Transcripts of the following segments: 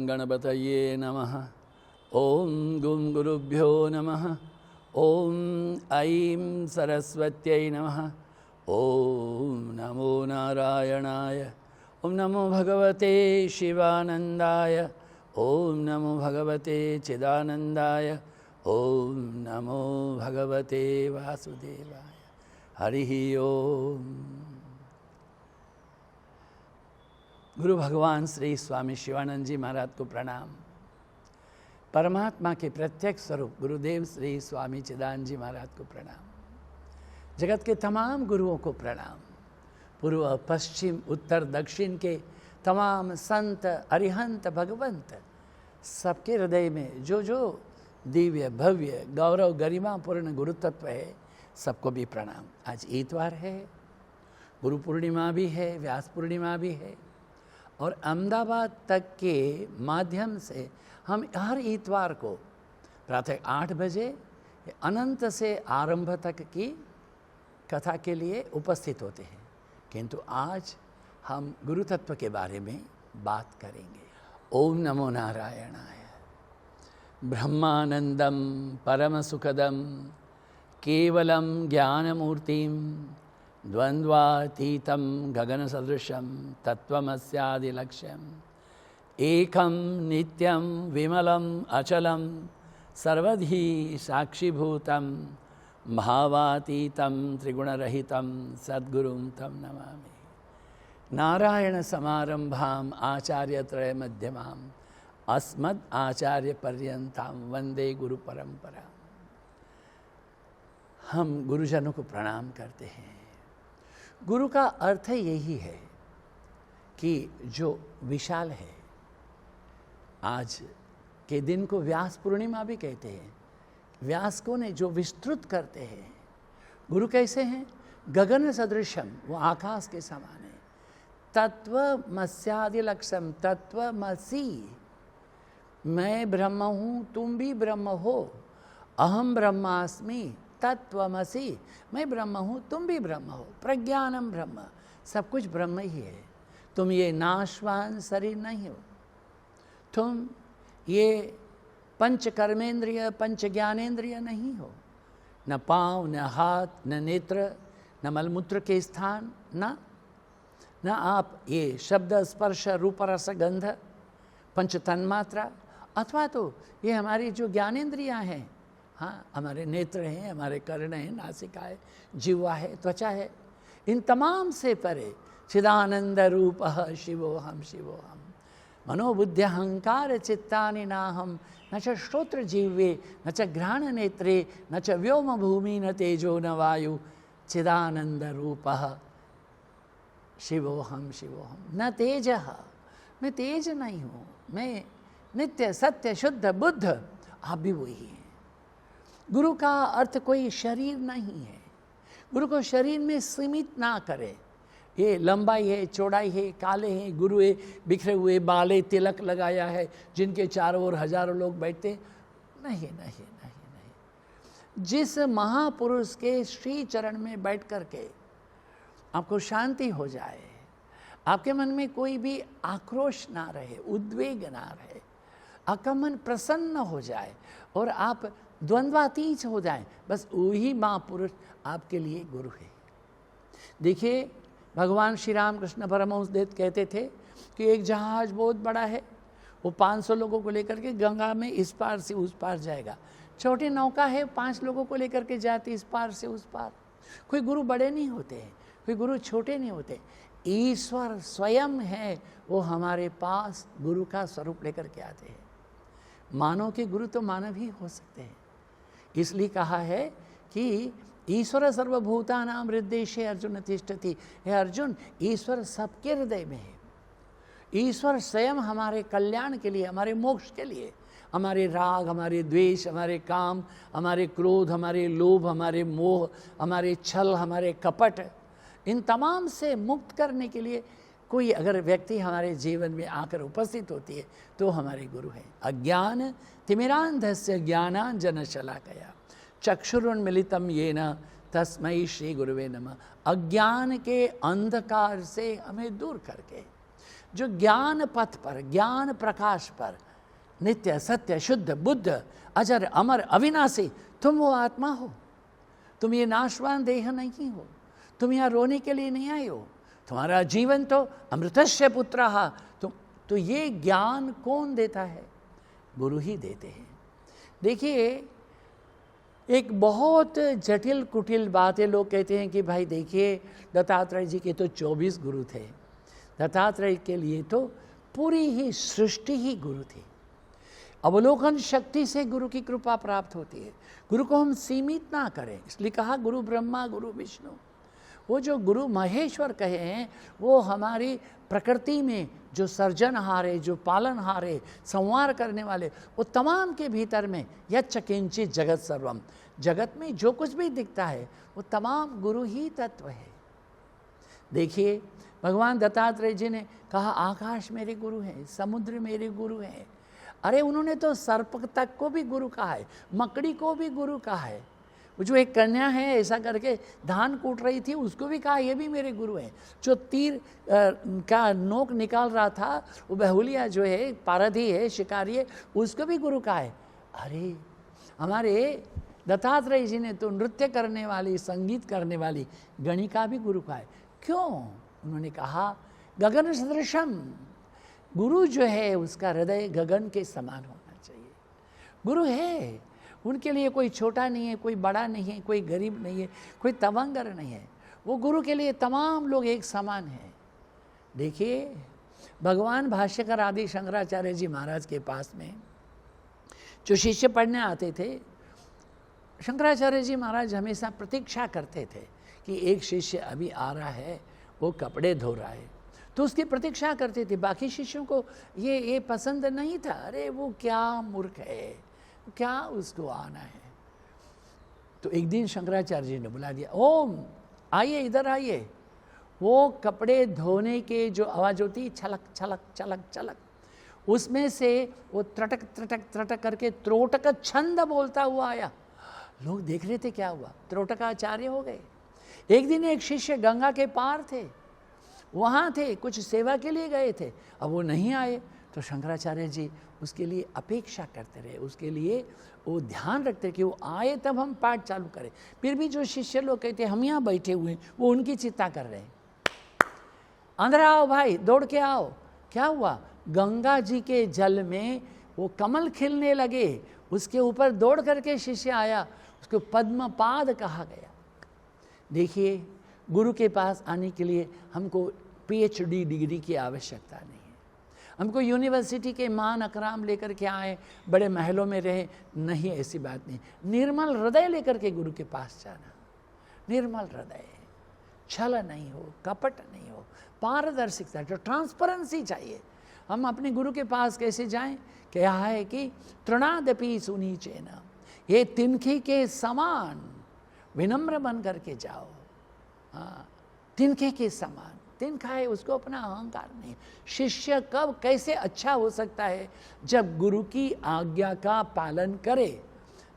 गणपतये नमः। ओम गुं गुरुभ्यो नमः। ओम ऐं सरस्वत्यै नमः। ओम नमो नारायणाय। ओम नमो भगवते शिवानंदाय। ओम नमो भगवते चिदानंदाय। ओम नमो भगवते वासुदेवाय। हरि ओम। गुरु भगवान श्री स्वामी शिवानंद जी महाराज को प्रणाम। परमात्मा के प्रत्यक्ष स्वरूप गुरुदेव श्री स्वामी चिदानंद जी महाराज को प्रणाम। जगत के तमाम गुरुओं को प्रणाम। पूर्व पश्चिम उत्तर दक्षिण के तमाम संत अरिहंत भगवंत सबके हृदय में जो जो दिव्य भव्य गौरव गरिमापूर्ण गुरुतत्व है सबको भी प्रणाम। आज इतवार है, गुरु पूर्णिमा भी है, व्यास पूर्णिमा भी है और अहमदाबाद तक के माध्यम से हम हर इतवार को प्रातः 8 बजे अनंत से आरंभ तक की कथा के लिए उपस्थित होते हैं। किंतु आज हम गुरु तत्व के बारे में बात करेंगे। ओम नमो नारायणाय। ब्रह्मानंदम परम सुखदम केवलम ज्ञानमूर्तिम द्वंद्वातीतं गगनसदृशं तत्त्वमस्यादिलक्ष्यम् एकं नित्यं विमलम् अचलं सर्वधी साक्षिभूतं भावातीतं त्रिगुणरहितं सद्गुरुं तं नमामि। नारायणसमारम्भाम् आचार्यत्रयमध्यमाम् अस्मद् आचार्यपर्यन्तां वन्दे गुरुपरम्पराम्। हम गुरुजनों को प्रणाम करते हैं। गुरु का अर्थ यही है कि जो विशाल है। आज के दिन को व्यास पूर्णिमा भी कहते हैं। व्यास को ने जो विस्तृत करते हैं। गुरु कैसे हैं? गगन सदृशम, वो आकाश के समान है। तत्वमस्यादिलक्ष्यम, तत्वमसि, मैं ब्रह्म हूँ, तुम भी ब्रह्म हो। अहम ब्रह्मास्मि तत्वमसि, मैं ब्रह्म हूँ, तुम भी ब्रह्म हो। प्रज्ञानम ब्रह्म, सब कुछ ब्रह्म ही है। तुम ये नाशवान शरीर नहीं हो। तुम ये पंच कर्मेंद्रिय पंच ज्ञानेंद्रिय नहीं हो। न पाँव, न हाथ, न नेत्र, न मलमूत्र के स्थान, न आप ये शब्द स्पर्श रूप रस गंध पंच तन्मात्रा, अथवा तो ये हमारी जो ज्ञानेंद्रियाँ हैं, हाँ, हमारे नेत्र हैं, हमारे कर्ण हैं, नासिका है, जिह्वा है, त्वचा है, इन तमाम से परे चिदानंद रूप शिवोहम शिवोहम मनोबुद्ध्यहंकार चित्तानि नाहम न च श्रोत्र जिह्वे न च घ्राण नेत्रे न च व्योम भूमि न तेजो न वायु चिदानंद रूप शिवोहम शिवोहम। न तेज, मैं तेज नहीं हूँ, मैं नित्य सत्य शुद्ध बुद्ध, आप भी वही हैं। गुरु का अर्थ कोई शरीर नहीं है। गुरु को शरीर में सीमित ना करे। ये लंबाई है, चौड़ाई है, काले हैं गुरु है, बिखरे हुए बाले, तिलक लगाया है, जिनके चारों ओर हजारों लोग बैठते, नहीं नहीं नहीं नहीं। जिस महापुरुष के श्री चरण में बैठ कर के आपको शांति हो जाए, आपके मन में कोई भी आक्रोश ना रहे, उद्वेग ना रहे, आपका मन प्रसन्न हो जाए और आप द्वंद्वातीत हो जाए, बस वही महापुरुष आपके लिए गुरु है। देखिए, भगवान श्री राम कृष्ण परमहंस देव कहते थे कि एक जहाज बहुत बड़ा है, वो 500 लोगों को लेकर के गंगा में इस पार से उस पार जाएगा। छोटी नौका है, 5 लोगों को लेकर के जाती इस पार से उस पार। कोई गुरु बड़े नहीं होते हैं, कोई गुरु छोटे नहीं होते। ईश्वर स्वयं है, वो हमारे पास गुरु का स्वरूप लेकर के आते हैं। मानव के गुरु तो मानव ही हो सकते हैं। इसलिए कहा है कि ईश्वर सर्वभूतानां हृदयेषु अर्जुन तिष्ठति। हे अर्जुन, ईश्वर सबके हृदय में है। ईश्वर स्वयं हमारे कल्याण के लिए, हमारे मोक्ष के लिए, हमारे राग, हमारे द्वेष, हमारे काम, हमारे क्रोध, हमारे लोभ, हमारे मोह, हमारे छल, हमारे कपट, इन तमाम से मुक्त करने के लिए कोई अगर व्यक्ति हमारे जीवन में आकर उपस्थित होती है तो हमारे गुरु हैं। अज्ञान तिमिरांधस्य ज्ञानांजन शलाकया चक्षुरुन्मिलितं येन तस्मै श्री गुरुवे नमः। अज्ञान के अंधकार से हमें दूर करके जो ज्ञान पथ पर, ज्ञान प्रकाश पर, नित्य सत्य शुद्ध बुद्ध अजर अमर अविनाशी, तुम वो आत्मा हो। तुम ये नाशवान देह नहीं हो। तुम यहाँ रोने के लिए नहीं आए हो। तुम्हारा जीवन तो अमृतस्य पुत्रः। तो ये ज्ञान कौन देता है? गुरु ही देते हैं। देखिए, एक बहुत जटिल कुटिल बात है। लोग कहते हैं कि भाई देखिए, दत्तात्रेय जी के तो 24 गुरु थे। दत्तात्रेय के लिए तो पूरी ही सृष्टि ही गुरु थी। अवलोकन शक्ति से गुरु की कृपा प्राप्त होती है। गुरु को हम सीमित ना करें, इसलिए कहा गुरु ब्रह्मा गुरु विष्णु। वो जो गुरु महेश्वर कहे हैं, वो हमारी प्रकृति में जो सर्जनहार है, जो पालनहार है, संवार करने वाले, वो तमाम के भीतर में यच्च किंचित जगत सर्वम, जगत में जो कुछ भी दिखता है वो तमाम गुरु ही तत्व है। देखिए, भगवान दत्तात्रेय जी ने कहा आकाश मेरे गुरु हैं, समुद्र मेरे गुरु हैं। अरे उन्होंने तो सर्प तक को भी गुरु कहा है, मकड़ी को भी गुरु कहा है। वो जो एक कन्या है ऐसा करके धान कूट रही थी, उसको भी कहा ये भी मेरे गुरु हैं। जो तीर का नोक निकाल रहा था, वो बहुलिया जो है, पारधी है, शिकारी है, उसको भी गुरु कहा है। अरे हमारे दत्तात्रेय जी ने तो नृत्य करने वाली, संगीत करने वाली गणिका भी गुरु कहा है। क्यों? उन्होंने कहा गगन सदृशम, गुरु जो है उसका हृदय गगन के समान होना चाहिए। गुरु है, उनके लिए कोई छोटा नहीं है, कोई बड़ा नहीं है, कोई गरीब नहीं है, कोई तवंगर नहीं है। वो गुरु के लिए तमाम लोग एक समान हैं। देखिए, भगवान भाष्यकर आदि शंकराचार्य जी महाराज के पास में जो शिष्य पढ़ने आते थे, शंकराचार्य जी महाराज हमेशा प्रतीक्षा करते थे कि एक शिष्य अभी आ रहा है, वो कपड़े धो रहा है, तो उसकी प्रतीक्षा करते थे। बाकी शिष्यों को ये पसंद नहीं था। अरे वो क्या मूर्ख है, क्या उसको आना है। तो एक दिन शंकराचार्य जी ने बुला दिया, ओम आइए, इधर आइए। वो कपड़े धोने के जो आवाज़ होती, छलक छलक छलक छलक, उसमें से वो त्रटक त्रटक त्रटक करके त्रोटक छंद बोलता हुआ आया। लोग देख रहे थे क्या हुआ, त्रोटकाचार्य हो गए। एक दिन एक शिष्य गंगा के पार थे, वहाँ थे, कुछ सेवा के लिए गए थे, अब वो नहीं आए। तो शंकराचार्य जी उसके लिए अपेक्षा करते रहे, उसके लिए वो ध्यान रखते कि वो आए तब हम पाठ चालू करें। फिर भी जो शिष्य लोग कहते हम यहाँ बैठे हुए हैं, वो उनकी चिंता कर रहे हैं। अंदर आओ भाई, दौड़ के आओ। क्या हुआ? गंगा जी के जल में वो कमल खिलने लगे, उसके ऊपर दौड़ करके शिष्य आया, उसको पद्मपाद कहा गया। देखिए, गुरु के पास आने के लिए हमको PhD डिग्री की आवश्यकता नहीं है। हमको यूनिवर्सिटी के मान अकराम लेकर के आए, बड़े महलों में रहे, नहीं, ऐसी बात नहीं। निर्मल हृदय लेकर के गुरु के पास जाना, निर्मल हृदय, छल नहीं हो, कपट नहीं हो, पारदर्शिता, जो ट्रांसपेरेंसी चाहिए। हम अपने गुरु के पास कैसे जाएं? क्या है कि तृणादपि सुनीचेन, ये तिनके के समान विनम्र बन करके जाओ। हाँ, तिनके के समान। तिनका है, उसको अपना अहंकार नहीं। शिष्य कब कैसे अच्छा हो सकता है? जब गुरु की आज्ञा का पालन करे।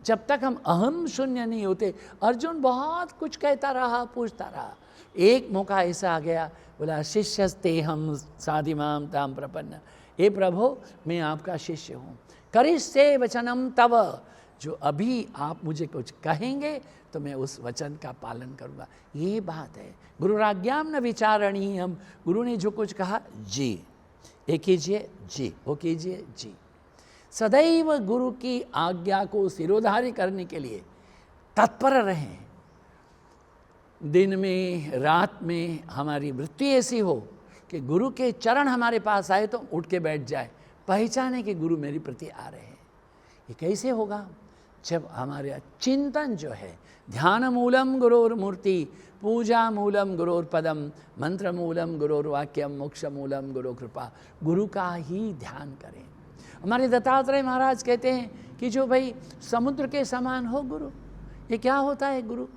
जब तक हम अहम शून्य नहीं होते। अर्जुन बहुत कुछ कहता रहा, पूछता रहा। एक मौका ऐसा आ गया, बोला शिष्यस्ते हम साधिमाम ताम प्रपन्न, हे प्रभु मैं आपका शिष्य हूँ, करिष्ये वचनम तव, जो अभी आप मुझे कुछ कहेंगे तो मैं उस वचन का पालन करूँगा। ये बात है। गुरुराज्ञाम न विचारणीयम, गुरु ने जो कुछ कहा जी, ये कीजिए जी, वो कीजिए जी। सदैव गुरु की आज्ञा को सिरोधारी करने के लिए तत्पर रहें। दिन में रात में हमारी वृत्ति ऐसी हो कि गुरु के चरण हमारे पास आए तो उठ के बैठ जाए, पहचाने कि गुरु मेरी प्रति आ रहे हैं। ये कैसे होगा? जब हमारे चिंतन जो है, ध्यान मूलम गुरोर मूर्ति, पूजा मूलम गुरोर पदम, मंत्र मूलम गुरोर वाक्यम, मोक्ष मूलम गुरु कृपा, गुरु का ही ध्यान करें। हमारे दत्तात्रेय महाराज कहते हैं कि जो भाई समुद्र के समान हो गुरु। ये क्या होता है गुरु?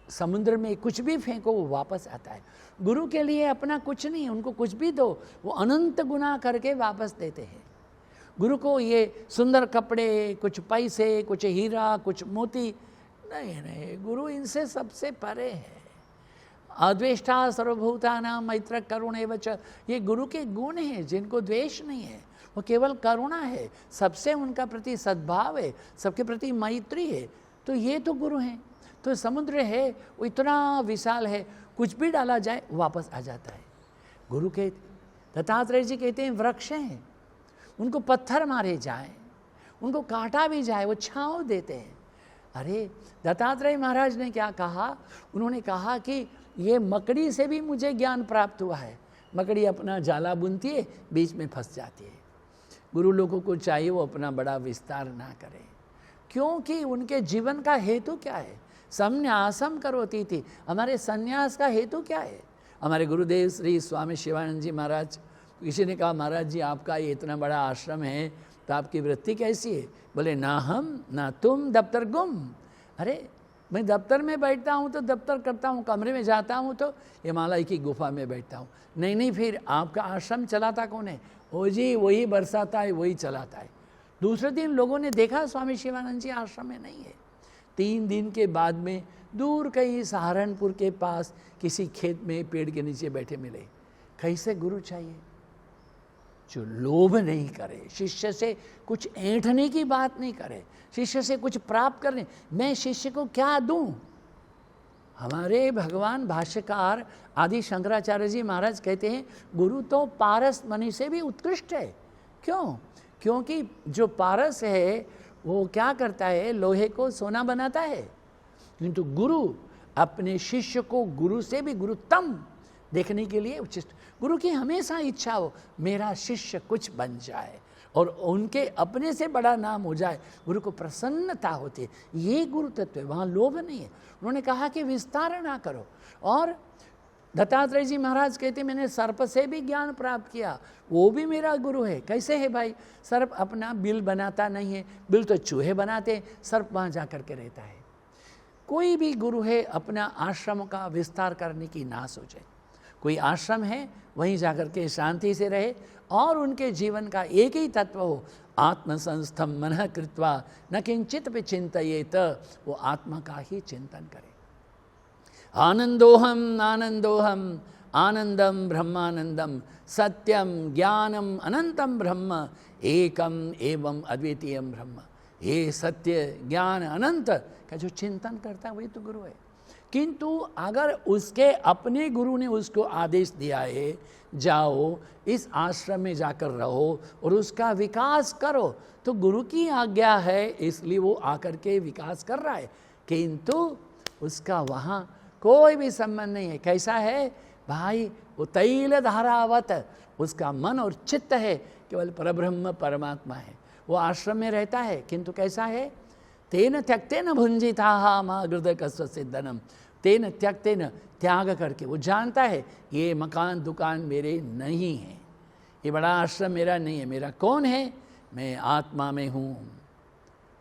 समुद्र में कुछ भी फेंको वो वापस आता है। गुरु के लिए अपना कुछ नहीं, उनको कुछ भी दो, वो अनंत गुना करके वापस देते हैं। गुरु को ये सुंदर कपड़े, कुछ पैसे, कुछ हीरा, कुछ मोती नहीं, गुरु इनसे सबसे परे है। अद्वेष्टा सर्वभूतानां मैत्र करुण एव च, ये गुरु के गुण हैं जिनको द्वेष नहीं है, वो केवल करुणा है, सबसे उनका प्रति सद्भाव है, सबके प्रति मैत्री है। तो ये तो गुरु हैं। तो समुद्र है वो इतना विशाल है, कुछ भी डाला जाए वापस आ जाता है। गुरु के दत्तात्रेय जी कहते हैं वृक्ष हैं, उनको पत्थर मारे जाए, उनको काटा भी जाए, वो छाँव देते हैं। अरे दत्तात्रेय महाराज ने क्या कहा, उन्होंने कहा कि ये मकड़ी से भी मुझे ज्ञान प्राप्त हुआ है। मकड़ी अपना जाला बुनती है, बीच में फंस जाती है। गुरु लोगों को चाहिए वो अपना बड़ा विस्तार ना करें, क्योंकि उनके जीवन का हेतु क्या है? संन्यासम करोती थी, हमारे संन्यास का हेतु क्या है? हमारे गुरुदेव श्री स्वामी शिवानंद जी महाराज, किसी ने कहा महाराज जी आपका ये इतना बड़ा आश्रम है तो आपकी वृत्ति कैसी है? बोले ना हम ना तुम दफ्तर गुम। अरे मैं दफ्तर में बैठता हूँ तो दफ्तर करता हूँ, कमरे में जाता हूँ तो हिमालय की गुफा में बैठता हूँ। नहीं, फिर आपका आश्रम चलाता कौन है? ओ जी वही बरसाता है, वही चलाता है। दूसरे दिन लोगों ने देखा स्वामी शिवानंद जी आश्रम में नहीं है। 3 दिन के बाद में दूर कहीं सहारनपुर के पास किसी खेत में पेड़ के नीचे बैठे मिले। कैसे गुरु चाहिए? जो लोभ नहीं करे, शिष्य से कुछ ऐंठने की बात नहीं करे, शिष्य से कुछ प्राप्त करने, मैं शिष्य को क्या दूं? हमारे भगवान भाष्यकार आदि शंकराचार्य जी महाराज कहते हैं गुरु तो पारस मणि से भी उत्कृष्ट है। क्यों? क्योंकि जो पारस है वो क्या करता है? लोहे को सोना बनाता है। किंतु गुरु अपने शिष्य को गुरु से भी गुरुत्तम देखने के लिए उचित। गुरु की हमेशा इच्छा हो मेरा शिष्य कुछ बन जाए और उनके अपने से बड़ा नाम हो जाए, गुरु को प्रसन्नता होती है। ये गुरु तत्व है, वहाँ लोभ नहीं है। उन्होंने कहा कि विस्तार ना करो। और दत्तात्रेय जी महाराज कहते मैंने सर्प से भी ज्ञान प्राप्त किया, वो भी मेरा गुरु है। कैसे है भाई? सर्प अपना बिल बनाता नहीं है, बिल तो चूहे बनाते हैं, सर्प वहाँ जा कर के रहता है। कोई भी गुरु है अपना आश्रम का विस्तार करने की ना सोचे। कोई आश्रम है वहीं जाकर के शांति से रहे और उनके जीवन का एक ही तत्व हो, आत्मसंस्थम मनः कृत्वा न किंचित भी चिंतयेत, वो आत्मा का ही चिंतन करे। आनंदोहम आनंदोहम आनंदम ब्रह्मानंदम सत्यम ज्ञानम अनंतम ब्रह्म एकम एवं अद्वितीयम ब्रह्म। ये सत्य ज्ञान अनंत का जो चिंतन करता है वही तो गुरु है। किंतु अगर उसके अपने गुरु ने उसको आदेश दिया है जाओ इस आश्रम में जाकर रहो और उसका विकास करो, तो गुरु की आज्ञा है इसलिए वो आकर के विकास कर रहा है, किंतु उसका वहाँ कोई भी संबंध नहीं है। कैसा है भाई? वो तैल धारावत उसका मन और चित्त है, केवल परब्रह्म परमात्मा है। वो आश्रम में रहता है किंतु कैसा है? तेन त्यक्तेन भुंजिता माँ हृदय कस्वसिद्धनम, तेन त्यक्तेन त्याग करके वो जानता है ये मकान दुकान मेरे नहीं है, ये बड़ा आश्रम मेरा नहीं है। मेरा कौन है? मैं आत्मा में हूँ,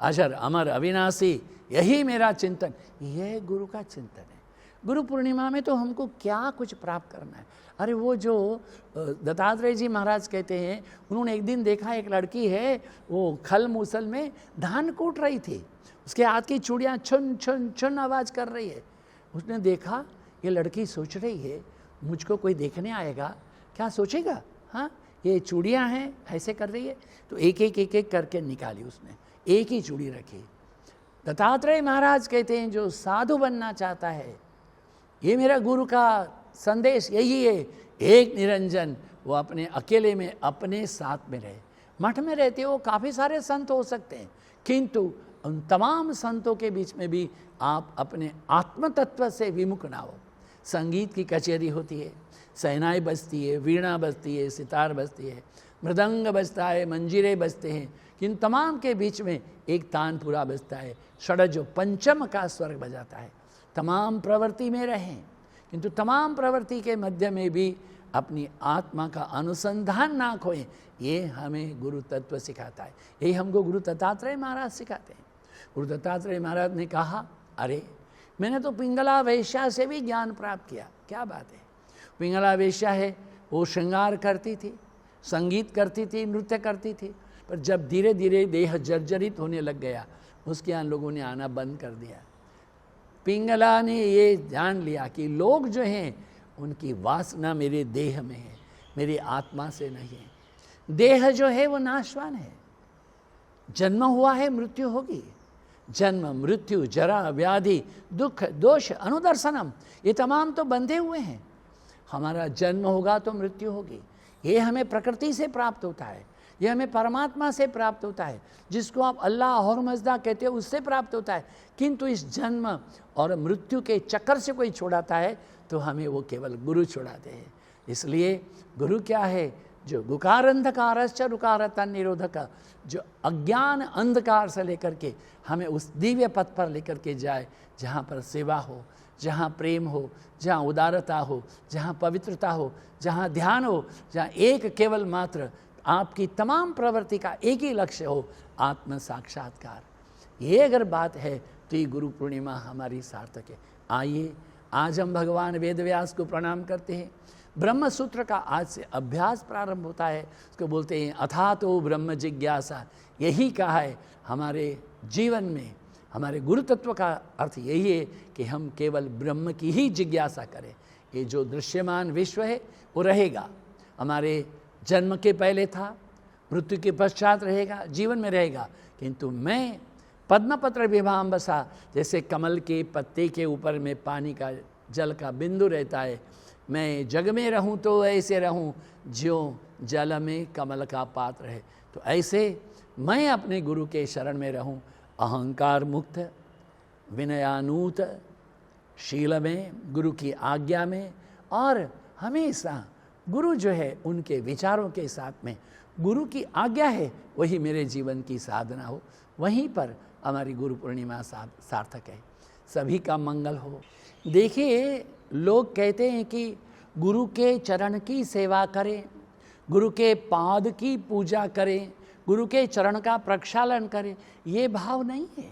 अजर अमर अविनाशी, यही मेरा चिंतन। यह गुरु का चिंतन है। गुरु पूर्णिमा में तो हमको क्या कुछ प्राप्त करना है। अरे वो जो दत्तात्रेय जी महाराज कहते हैं, उन्होंने एक दिन देखा एक लड़की है वो खल मूसल में धान कूट रही थी, उसके हाथ की चूड़ियाँ छुन छुन छुन आवाज़ कर रही है। उसने देखा ये लड़की सोच रही है मुझको कोई देखने आएगा, क्या सोचेगा? हाँ ये चूड़ियाँ हैं ऐसे कर रही है, तो एक एक करके निकाली उसने, एक ही चूड़ी रखी। दत्तात्रेय महाराज कहते हैं जो साधु बनना चाहता है, ये मेरा गुरु का संदेश यही है, एक निरंजन, वो अपने अकेले में अपने साथ में रहे। मठ में रहते हो काफ़ी सारे संत हो सकते हैं, किंतु उन तमाम संतों के बीच में भी आप अपने आत्म तत्व से विमुख ना हो। संगीत की कचेरी होती है, सहनाई बजती है, वीणा बजती है, सितार बजती है, मृदंग बजता है, मंजीरे बजते हैं, किन तमाम के बीच में एक तानपुरा बजता है, षड्ज जो पंचम का स्वर बजाता है। तमाम प्रवृत्ति में रहें, किंतु तमाम प्रवृत्ति के मध्य में भी अपनी आत्मा का अनुसंधान ना खोएं। ये हमें गुरु तत्व सिखाता है, यही हमको गुरु दत्तात्रेय महाराज सिखाते हैं। गुरु दत्तात्रेय महाराज ने कहा अरे मैंने तो पिंगला वेश्या से भी ज्ञान प्राप्त किया। क्या बात है? पिंगला वेश्या है वो श्रृंगार करती थी, संगीत करती थी, नृत्य करती थी, पर जब धीरे धीरे देह जर्जरित होने लग गया उसके यहाँ लोगों ने आना बंद कर दिया। पिंगला ने ये जान लिया कि लोग जो हैं उनकी वासना मेरे देह में है, मेरी आत्मा से नहीं है। देह जो है वो नाशवान है, जन्म हुआ है मृत्यु होगी। जन्म मृत्यु जरा व्याधि दुख दोष अनुदर्शनम, ये तमाम तो बंधे हुए हैं। हमारा जन्म होगा तो मृत्यु होगी, ये हमें प्रकृति से प्राप्त होता है, ये हमें परमात्मा से प्राप्त होता है, जिसको आप अल्लाह और मजदा कहते हो उससे प्राप्त होता है। किंतु इस जन्म और मृत्यु के चक्कर से कोई छुड़ाता है तो हमें वो केवल गुरु छुड़ाते हैं। इसलिए गुरु क्या है? जो गुकार अंधकारश्च रुकारता निरोधक, जो अज्ञान अंधकार से लेकर के हमें उस दिव्य पथ पर लेकर के जाए, जहाँ पर सेवा हो, जहाँ प्रेम हो, जहाँ उदारता हो, जहाँ पवित्रता हो, जहाँ ध्यान हो, जहाँ एक केवल मात्र आपकी तमाम प्रवृत्ति का एक ही लक्ष्य हो, आत्म साक्षात्कार। ये अगर बात है तो ये गुरु पूर्णिमा हमारी सार्थक है। आइए आज हम भगवान वेदव्यास को प्रणाम करते हैं। ब्रह्म सूत्र का आज से अभ्यास प्रारंभ होता है, उसको बोलते हैं अथा तो ब्रह्म जिज्ञासा। यही कहा है हमारे जीवन में, हमारे गुरु तत्व का अर्थ यही है कि हम केवल ब्रह्म की ही जिज्ञासा करें। ये जो दृश्यमान विश्व है वो रहेगा, हमारे जन्म के पहले था, मृत्यु के पश्चात रहेगा, जीवन में रहेगा, किंतु मैं पद्मपत्र विभाम्बसा, जैसे कमल के पत्ते के ऊपर में पानी का जल का बिंदु रहता है, मैं जग में रहूं तो ऐसे रहूं ज्यों जल में कमल का पात्र है। तो ऐसे मैं अपने गुरु के शरण में रहूं, अहंकार मुक्त, विनयानूत शील में, गुरु की आज्ञा में, और हमेशा गुरु जो है उनके विचारों के साथ में, गुरु की आज्ञा है वही मेरे जीवन की साधना हो। वहीं पर हमारी गुरु पूर्णिमा सार्थक है। सभी का मंगल हो। देखिए, लोग कहते हैं कि गुरु के चरण की सेवा करें, गुरु के पाद की पूजा करें, गुरु के चरण का प्रक्षालन करें। ये भाव नहीं है।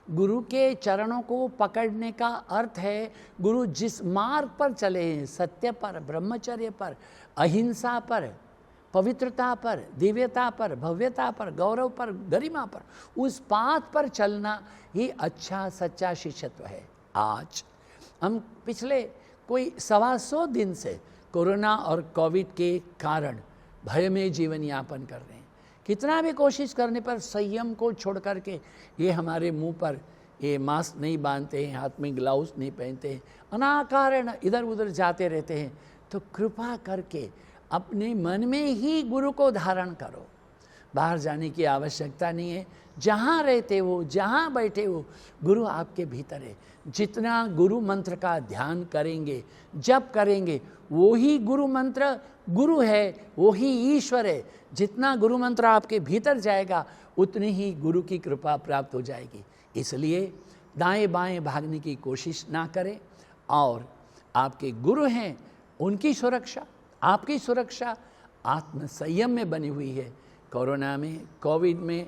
गुरु के चरणों को पकड़ने का अर्थ है गुरु जिस मार्ग पर चले हैं, सत्य पर, ब्रह्मचर्य पर, अहिंसा पर, पवित्रता पर, दिव्यता पर, भव्यता पर, गौरव पर, गरिमा पर, उस पाथ पर चलना ही अच्छा सच्चा शिष्यत्व है। आज हम पिछले कोई 125 दिन से कोरोना और कोविड के कारण भय में जीवन यापन कर रहे हैं। कितना भी कोशिश करने पर संयम को छोड़ करके ये हमारे मुंह पर ये मास्क नहीं बांधते हैं, हाथ में ग्लव्स नहीं पहनते हैं, अनाकारण इधर उधर जाते रहते हैं। तो कृपा करके अपने मन में ही गुरु को धारण करो, बाहर जाने की आवश्यकता नहीं है। जहाँ रहते हो, जहाँ बैठे हो, गुरु आपके भीतर है। जितना गुरु मंत्र का ध्यान करेंगे, जप करेंगे, वो ही गुरु मंत्र गुरु है, वो ही ईश्वर है। जितना गुरु मंत्र आपके भीतर जाएगा उतनी ही गुरु की कृपा प्राप्त हो जाएगी। इसलिए दाएं बाएं भागने की कोशिश ना करें, और आपके गुरु हैं उनकी सुरक्षा, आपकी सुरक्षा आत्म संयम में बनी हुई है। कोरोना में, कोविड में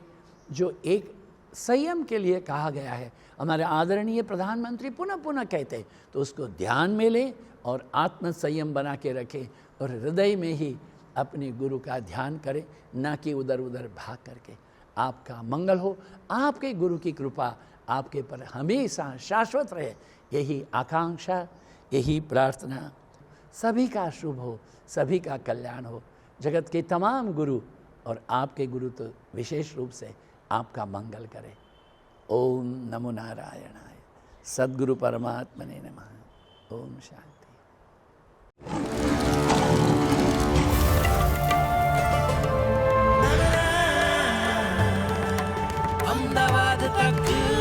जो एक संयम के लिए कहा गया है, हमारे आदरणीय प्रधानमंत्री पुनः पुनः कहते हैं, तो उसको ध्यान में लें और आत्म संयम बना के रखें, और हृदय में ही अपने गुरु का ध्यान करें, ना कि उधर उधर भाग करके। आपका मंगल हो, आपके गुरु की कृपा आपके पर हमेशा शाश्वत रहे, यही आकांक्षा, यही प्रार्थना। सभी का शुभ हो, सभी का कल्याण हो। जगत के तमाम गुरु और आपके गुरु तो विशेष रूप से आपका मंगल करें। ओम नमो नारायणाय। सद्गुरु परमात्मने नमः। ओम शांति। अहमदाबाद तक